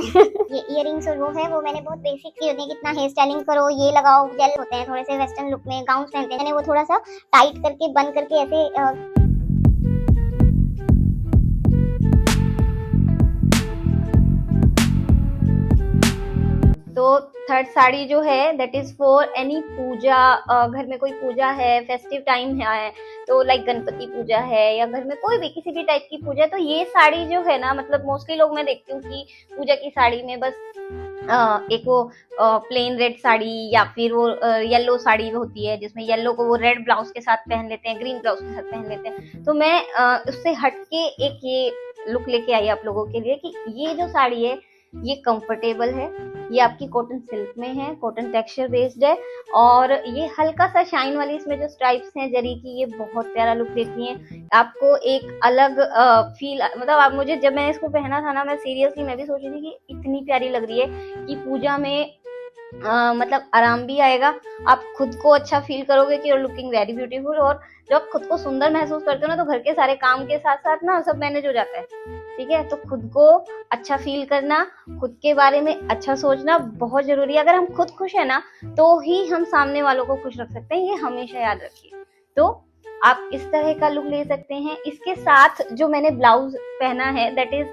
ये इयरिंग्स और वो है वो मैंने बहुत बेसिक सी होती है, कितना हेयर स्टाइलिंग करो, ये लगाओ, जेल होते हैं थोड़े से वेस्टर्न लुक में, गाउन पहनते हैं, मैंने वो थोड़ा सा टाइट करके बंद करके ऐसे तो थर्ड साड़ी जो है दैट इज फॉर एनी पूजा। घर में कोई पूजा है, फेस्टिव टाइम है, तो लाइक गणपति पूजा है या घर में कोई भी किसी भी टाइप की पूजा है, तो ये साड़ी जो है ना, मतलब मोस्टली लोग मैं देखती हूँ कि पूजा की साड़ी में बस एक वो प्लेन रेड साड़ी या फिर वो येलो साड़ी होती है जिसमें येलो को वो रेड ब्लाउज के साथ पहन लेते हैं, ग्रीन ब्लाउज के साथ पहन लेते हैं। तो मैं उससे हटके एक ये लुक लेके आई आप लोगों के लिए कि ये जो साड़ी है ये कंफर्टेबल है, ये आपकी कॉटन सिल्क में है, कॉटन टेक्सचर बेस्ड है, और ये हल्का सा शाइन वाली इसमें जो स्ट्राइप्स हैं जरी की, ये बहुत प्यारा लुक देती हैं आपको, एक अलग फील। मतलब आप मुझे जब मैंने इसको पहना था ना, मैं सीरियसली मैं भी सोच रही थी कि इतनी प्यारी लग रही है कि पूजा में मतलब आराम भी आएगा, आप खुद को अच्छा फील करोगे कि you are looking very beautiful, और जब आप खुद को सुंदर महसूस करते हो ना, तो घर के सारे काम के साथ साथ ना सब मैनेज हो जाता है। ठीक है, तो खुद को अच्छा फील करना, खुद के बारे में अच्छा सोचना बहुत जरूरी है। अगर हम खुद खुश है ना, तो ही हम सामने वालों को खुश रख सकते हैं, ये हमेशा याद रखिए। तो आप इस तरह का लुक ले सकते हैं। इसके साथ जो मैंने ब्लाउज पहना है दैट इज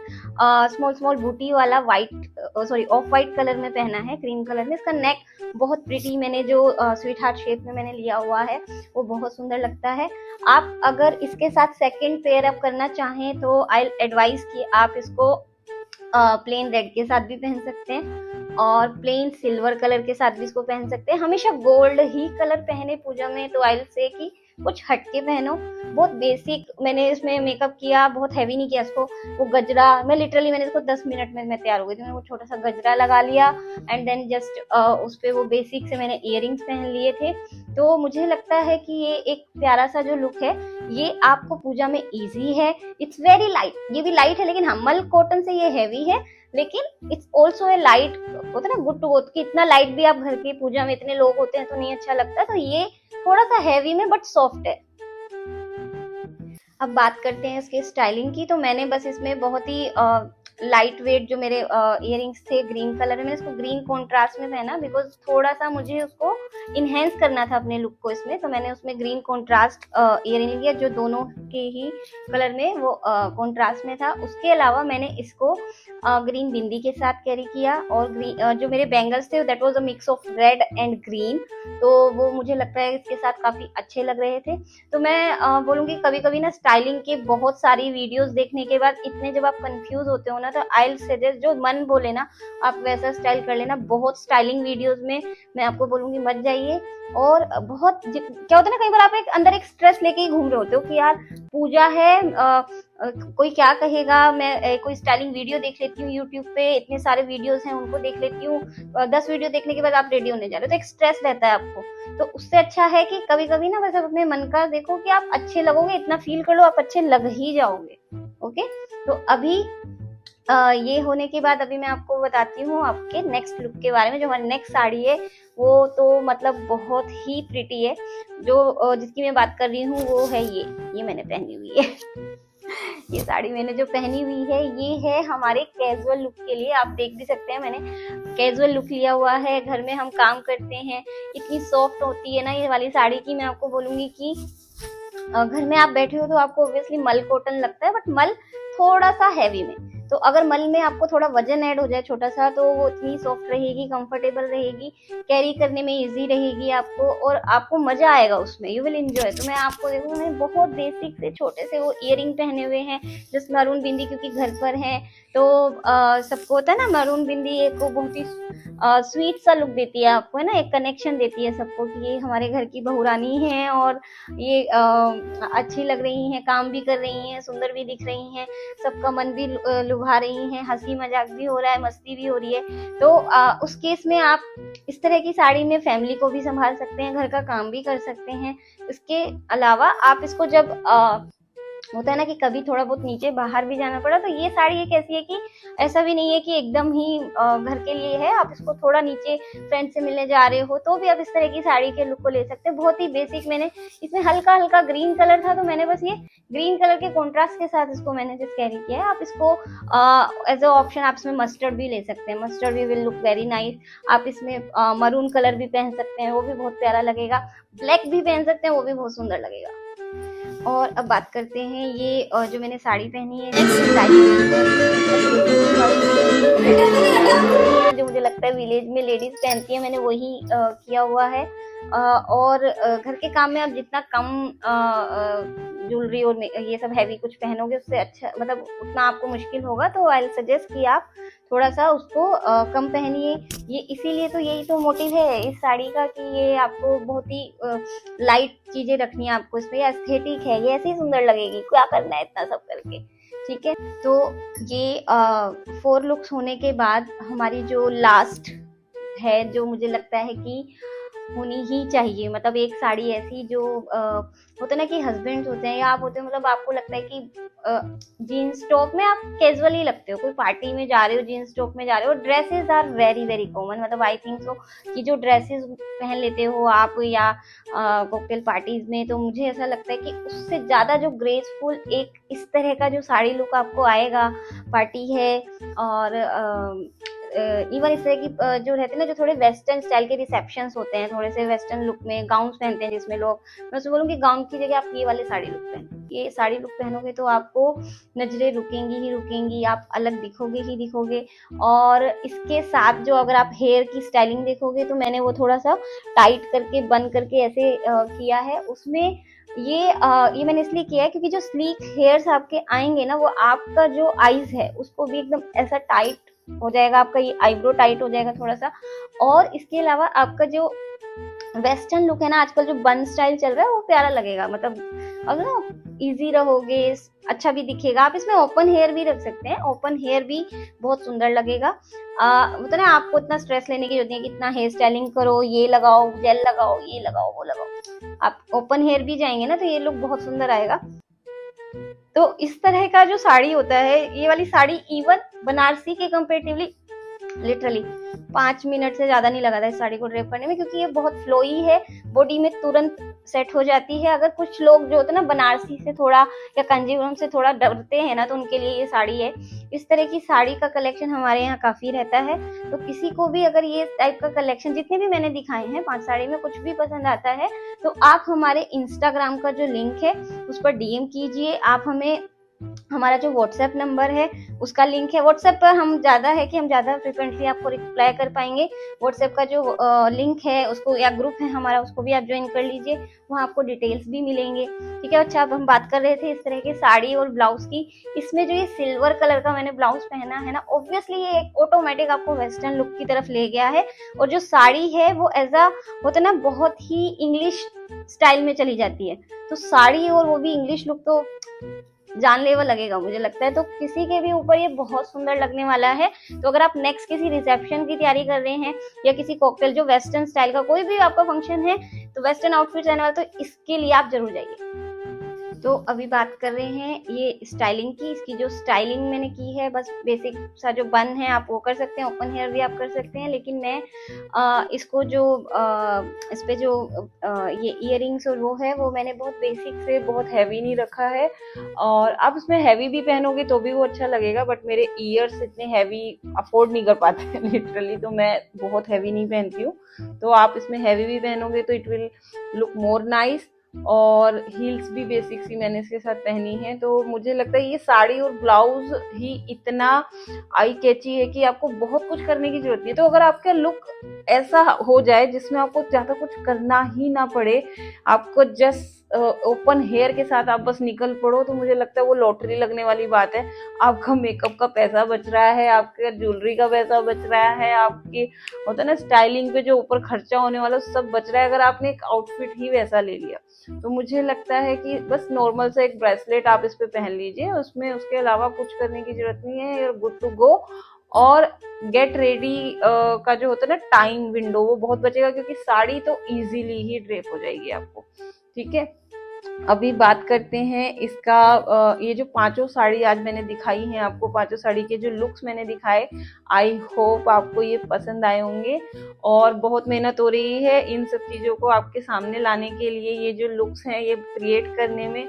स्मॉल स्मॉल बूटी वाला ऑफ वाइट कलर में पहना है, क्रीम कलर में। इसका नेक बहुत प्रिटी, मैंने जो स्वीट हार्ट शेप में मैंने लिया हुआ है वो बहुत सुंदर लगता है। आप अगर इसके साथ सेकंड पेयर अप करना चाहें तो आई एडवाइस कि आप इसको प्लेन रेड के साथ भी पहन सकते हैं और प्लेन सिल्वर कलर के साथ भी इसको पहन सकते हैं। हमेशा गोल्ड ही कलर पहने पूजा में, तो आई से कि कुछ हटके पहनो। बहुत बेसिक मैंने इसमें मेकअप किया, बहुत हैवी नहीं किया इसको। वो गजरा मैंने इसको 10 मिनट में मैं तैयार हो गई थी। मैंने वो छोटा सा गजरा लगा लिया एंड देन जस्ट उस पे वो बेसिक से मैंने इयरिंग्स पहन लिए थे। तो मुझे लगता है कि ये एक प्यारा सा जो लुक है ये आपको पूजा में इजी है। इट्स वेरी लाइट, ये भी लाइट है, लेकिन मल कॉटन से ये हैवी है, लेकिन इट्स ऑल्सो ए लाइट, होता है ना गुड टू गो, कि इतना लाइट भी आप घर की पूजा में इतने लोग होते हैं तो नहीं अच्छा लगता। तो ये थोड़ा सा हैवी में बट सॉफ्ट है। अब बात करते हैं इसके स्टाइलिंग की। तो मैंने बस इसमें बहुत ही लाइट वेट जो मेरे इयरिंग्स थे ग्रीन कलर में, मैंने इसको ग्रीन कॉन्ट्रास्ट में पहना बिकॉज थोड़ा सा मुझे उसको इनहेंस करना था अपने लुक को इसमें। तो मैंने उसमें ग्रीन कॉन्ट्रास्ट इयरिंग लिया जो दोनों के ही कलर में वो कॉन्ट्रास्ट में था। उसके अलावा मैंने इसको ग्रीन बिंदी के साथ कैरी किया, और जो मेरे बैंगल्स थे that was a mix of red and green, तो वो मुझे लगता है इसके साथ काफी अच्छे लग रहे थे। तो मैं बोलूंगी कभी कभी ना स्टाइलिंग के बहुत सारी वीडियोस देखने के बाद इतने जब आप कंफ्यूज होते हो ना, तो आई सजेस्ट जो मन बोले ना आप वैसा स्टाइल कर लेना। बहुत स्टाइलिंग वीडियोस में मैं आपको बोलूंगी मत जाइए। और बहुत क्या होता है ना, कई बार आप अंदर एक स्ट्रेस लेके ही घूम रहे होते हो कि यार पूजा है, कोई क्या कहेगा, मैं कोई स्टाइलिंग वीडियो देख लेती हूँ यूट्यूब पे, इतने सारे वीडियोस हैं उनको देख लेती हूँ, 10 वीडियो देखने के बाद आप रेडी होने जा रहे हो, तो एक स्ट्रेस रहता है आपको। तो उससे अच्छा है कि कभी कभी ना बस अपने मन का देखो कि आप अच्छे लगोगे, इतना फील कर लो आप अच्छे लग ही जाओगे। ओके, तो अभी ये होने के बाद अभी मैं आपको बताती हूँ आपके नेक्स्ट लुक के बारे में। जो हमारी नेक्स्ट साड़ी है वो तो मतलब बहुत ही प्रिटी है। जो जिसकी मैं बात कर रही हूँ वो है ये मैंने पहनी हुई है ये साड़ी मैंने जो पहनी हुई है ये है हमारे कैजुअल लुक के लिए। आप देख भी सकते हैं मैंने कैजुअल लुक लिया हुआ है, घर में हम काम करते हैं। इतनी सॉफ्ट होती है ना ये वाली साड़ी की, मैं आपको बोलूंगी कि घर में आप बैठे हो तो आपको ऑब्वियसली मल कॉटन लगता है, बट मल थोड़ा सा हैवी में। तो अगर मल में आपको थोड़ा वजन ऐड हो जाए छोटा सा, तो वो इतनी सॉफ्ट रहेगी, कंफर्टेबल रहेगी, कैरी करने में इजी रहेगी आपको, और आपको मजा आएगा उसमें, यू विल एंजॉय। तो मैं आपको देखूँ मैंने बहुत बेसिक से छोटे से वो इयरिंग पहने हुए हैं, जस्ट मरून बिंदी, क्योंकि घर पर है तो सबको होता है ना मरून बिंदी, एक बहुत ही स्वीट सा लुक देती है आपको, है ना, एक कनेक्शन देती है सबको कि ये हमारे घर की बहुरानी है और ये अच्छी लग रही हैं, काम भी कर रही हैं, सुंदर भी दिख रही हैं, सबका मन भी लुभा रही हैं, हंसी मजाक भी हो रहा है, मस्ती भी हो रही है। तो उस केस में आप इस तरह की साड़ी में फैमिली को भी संभाल सकते हैं, घर का काम भी कर सकते हैं। इसके अलावा आप इसको जब होता है ना कि कभी थोड़ा बहुत नीचे बाहर भी जाना पड़ा, तो ये साड़ी एक ऐसी है कि ऐसा भी नहीं है कि एकदम ही घर के लिए है। आप इसको थोड़ा नीचे फ्रेंड से मिलने जा रहे हो तो भी आप इस तरह की साड़ी के लुक को ले सकते हैं। बहुत ही बेसिक, मैंने इसमें हल्का हल्का ग्रीन कलर था तो मैंने बस ये ग्रीन कलर के कॉन्ट्रास्ट के साथ इसको मैंने जस्ट कैरी किया है। आप इसको एज अ ऑप्शन आप इसमें मस्टर्ड भी ले सकते हैं, मस्टर्ड भी विल लुक वेरी नाइस। आप इसमें मरून कलर भी पहन सकते हैं, वो भी बहुत प्यारा लगेगा। ब्लैक भी पहन सकते हैं, वो भी बहुत सुंदर लगेगा। और अब बात करते हैं ये जो मैंने साड़ी पहनी है, जो मुझे लगता है विलेज में लेडीज पहनती है, मैंने वही किया हुआ है। और घर के काम में आप जितना कम ज्वेलरी और ये सब हैवी कुछ पहनोगे उससे अच्छा, मतलब उतना आपको मुश्किल होगा। तो आई सजेस्ट कि आप थोड़ा सा उसको कम पहनिए। ये इसीलिए तो यही तो मोटिव है इस साड़ी का कि ये आपको बहुत ही लाइट चीजें रखनी है आपको इसमें, एस्थेटिक है, ये ऐसे ही सुंदर लगेगी, क्या करना है इतना सब करके, ठीक है। तो ये 4 लुक्स होने के बाद हमारी जो लास्ट है, जो मुझे लगता है कि होनी ही चाहिए, मतलब एक साड़ी ऐसी जो होता है ना कि हस्बैंड होते हैं या आप होते हो, मतलब आपको लगता है कि जीन्स टॉप में आप कैजुअली लगते हो, कोई पार्टी में जा रहे हो जीन्स टॉप में जा रहे हो। Dresses are very very common, मतलब आई थिंक सो कि जो ड्रेसेस पहन लेते हो आप या कॉकटेल पार्टीज में, तो मुझे ऐसा लगता है कि उससे ज्यादा जो ग्रेसफुल एक इस तरह का जो साड़ी लुक आपको आएगा, पार्टी है और इवन इस तरह की जो रहते हैं ना, जो थोड़े वेस्टर्न स्टाइल के रिसेप्शंस होते हैं, थोड़े से वेस्टर्न लुक में गाउन पहनते हैं जिसमें लोग, मैं उससे बोलूँगी गाउन की जगह आप ये वाले साड़ी लुक पहनो। ये साड़ी लुक पहनोगे तो आपको नजरें रुकेंगी ही रुकेंगी, आप अलग दिखोगे ही दिखोगे। और इसके साथ जो अगर आप हेयर की स्टाइलिंग देखोगे तो मैंने वो थोड़ा सा टाइट करके बन करके ऐसे किया है। उसमें ये मैंने इसलिए किया है क्योंकि जो स्लीक हेयर्स आपके आएंगे ना, वो आपका जो आईज है उसको भी एकदम ऐसा टाइट हो जाएगा, आपका ये आईब्रो टाइट हो जाएगा थोड़ा सा। और इसके अलावा आपका जो वेस्टर्न लुक है ना, आजकल जो बन स्टाइल चल रहा है, वो प्यारा लगेगा। मतलब अगर ना इजी रहोगे, अच्छा भी दिखेगा। आप इसमें ओपन हेयर भी रख सकते हैं, ओपन हेयर भी बहुत सुंदर लगेगा। मतलब ना आपको इतना स्ट्रेस लेने की जरूरत नहीं है कि इतना हेयर स्टाइलिंग करो, ये लगाओ, जेल लगाओ, ये लगाओ, वो लगाओ। आप ओपन हेयर भी जाएंगे ना तो ये लुक बहुत सुंदर आएगा। तो इस तरह का जो साड़ी होता है, ये वाली साड़ी इवन बनारसी के कंपेरेटिवली लिटरली 5 मिनट से ज्यादा नहीं लगा था इस साड़ी को ड्रेप करने में, क्योंकि ये बहुत फ्लोई है, बॉडी में तुरंत सेट हो जाती है। अगर कुछ लोग जो होते हैं ना बनारसी से थोड़ा या कांजीवरम से थोड़ा डरते हैं ना, तो उनके लिए ये साड़ी है। इस तरह की साड़ी का कलेक्शन हमारे यहाँ काफी रहता है। तो किसी को भी अगर ये टाइप का कलेक्शन, जितने भी मैंने दिखाए हैं 5 साड़ी में, कुछ भी पसंद आता है तो आप हमारे इंस्टाग्राम का जो लिंक है उस पर डीएम कीजिए। आप हमें, हमारा जो व्हाट्सएप नंबर है उसका लिंक है, व्हाट्सएप पर हम ज्यादा है कि हम ज्यादा फ्रिक्वेंटली आपको रिप्लाई कर पाएंगे। व्हाट्सएप का जो लिंक है उसको, या ग्रुप है हमारा, उसको भी आप ज्वाइन कर लीजिए, वहाँ आपको डिटेल्स भी मिलेंगे, ठीक है। अच्छा, अब हम बात कर रहे थे इस तरह के साड़ी और ब्लाउज की। इसमें जो ये सिल्वर कलर का मैंने ब्लाउज पहना है ना, ऑब्वियसली ये एक ऑटोमेटिक आपको वेस्टर्न लुक की तरफ ले गया है। और जो साड़ी है वो एज अ होता है ना, बहुत ही इंग्लिश स्टाइल में चली जाती है। तो साड़ी और वो भी इंग्लिश लुक तो जानलेवा लगेगा मुझे लगता है। तो किसी के भी ऊपर ये बहुत सुंदर लगने वाला है। तो अगर आप नेक्स्ट किसी रिसेप्शन की तैयारी कर रहे हैं या किसी कॉकटेल, जो वेस्टर्न स्टाइल का कोई भी आपका फंक्शन है, तो वेस्टर्न आउटफिट रहने वाला, तो इसके लिए आप जरूर जाइए। तो अभी बात कर रहे हैं ये स्टाइलिंग की। इसकी जो स्टाइलिंग मैंने की है, बस बेसिक सा जो बन है आप वो कर सकते हैं, ओपन हेयर भी आप कर सकते हैं। लेकिन मैं इसको जो इस पे जो ये इयररिंग्स और वो है, वो मैंने बहुत बेसिक से, बहुत हैवी नहीं रखा है। और आप इसमें हैवी भी पहनोगे तो भी वो अच्छा लगेगा, बट मेरे ईयर्स इतने हैवी अफोर्ड नहीं कर पाते हैं लिटरली, तो मैं बहुत हैवी नहीं पहनती हूँ। तो आप इसमें हैवी भी पहनोगे तो it will look more nice. और हील्स भी बेसिक सी मैंने इसके साथ पहनी है। तो मुझे लगता है ये साड़ी और ब्लाउज ही इतना आई कैची है कि आपको बहुत कुछ करने की जरूरत नहीं है। तो अगर आपका लुक ऐसा हो जाए जिसमें आपको ज्यादा कुछ करना ही ना पड़े, आपको जस्ट ओपन हेयर के साथ आप बस निकल पड़ो, तो मुझे लगता है वो लॉटरी लगने वाली बात है। आपका मेकअप का पैसा बच रहा है, आपके ज्वेलरी का पैसा बच रहा है, आपके होता है ना स्टाइलिंग पे जो ऊपर खर्चा होने वाला सब बच रहा है, अगर आपने एक आउटफिट ही वैसा ले लिया। तो मुझे लगता है कि बस नॉर्मल सा एक ब्रेसलेट आप इस पे पहन लीजिए, उसमें उसके अलावा कुछ करने की जरूरत नहीं है, you're good to go। और गेट रेडी का जो होता है ना टाइम विंडो, वो बहुत बचेगा, क्योंकि साड़ी तो इजीली ही ड्रेप हो जाएगी आपको, ठीक है। अभी बात करते हैं इसका ये जो पांचों साड़ी आज मैंने दिखाई हैं आपको, पांचों साड़ी के जो लुक्स मैंने दिखाए, आई होप आपको ये पसंद आए होंगे। और बहुत मेहनत हो रही है इन सब चीज़ों को आपके सामने लाने के लिए, ये जो लुक्स हैं ये क्रिएट करने में,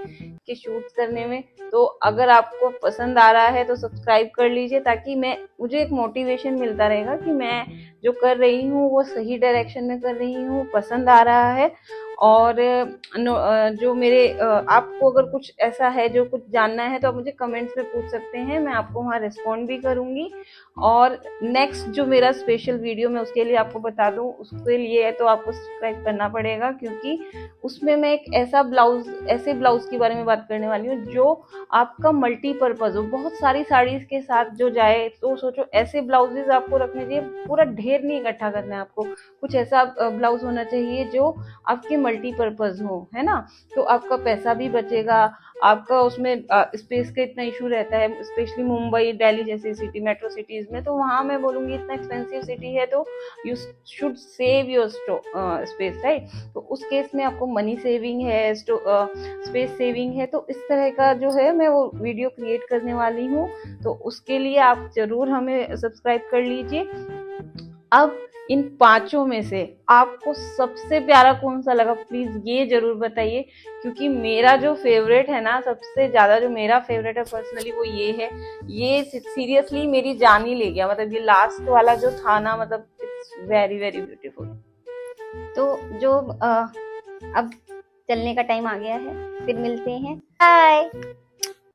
कि शूट करने में। तो अगर आपको पसंद आ रहा है तो सब्सक्राइब कर लीजिए, ताकि मुझे एक मोटिवेशन मिलता रहेगा कि मैं जो कर रही हूँ वो सही डायरेक्शन में कर रही हूँ, पसंद आ रहा है। और जो मेरे आपको अगर कुछ ऐसा है जो कुछ जानना है तो आप मुझे कमेंट्स में पूछ सकते हैं, मैं आपको वहाँ रिस्पॉन्ड भी करूँगी। और नेक्स्ट जो मेरा स्पेशल वीडियो मैं उसके लिए आपको बता दूँ, उसके लिए तो आपको सब्सक्राइब करना पड़ेगा, क्योंकि उसमें मैं एक ऐसे ब्लाउज के बारे में बात करने वाली हूँ जो आपका मल्टीपर्पज हो, बहुत सारी साड़ीज के साथ जो जाए। तो सोचो ऐसे ब्लाउजेज आपको रखने चाहिए, पूरा ढेर नहीं इकट्ठा करना है आपको, कुछ ऐसा ब्लाउज होना चाहिए जो आपके मल्टीपर्पज हो, है ना। तो आपका पैसा भी बचेगा, आपका उसमें स्पेस का इतना इशू रहता है, स्पेशली मुंबई दिल्ली जैसी सिटी, मेट्रो सिटीज में। तो वहाँ मैं बोलूँगी इतना एक्सपेंसिव सिटी है, तो you should save your space, right. तो उस केस में आपको मनी सेविंग है, स्पेस सेविंग है, तो इस तरह का जो है मैं वो वीडियो क्रिएट करने वाली हूँ। तो उसके लिए आप जरूर हमें सब्सक्राइब कर लीजिए। अब इन पांचों में से आपको सबसे प्यारा कौन सा लगा, प्लीज ये जरूर बताइए, क्योंकि मेरा जो फेवरेट है ना, सबसे ज्यादा जो मेरा फेवरेट है पर्सनली वो ये है। ये सीरियसली मेरी जान ही ले गया, मतलब ये लास्ट वाला जो था ना, मतलब इट्स वेरी वेरी ब्यूटीफुल। तो जो अब चलने का टाइम आ गया है, फिर मिलते हैं, बाय।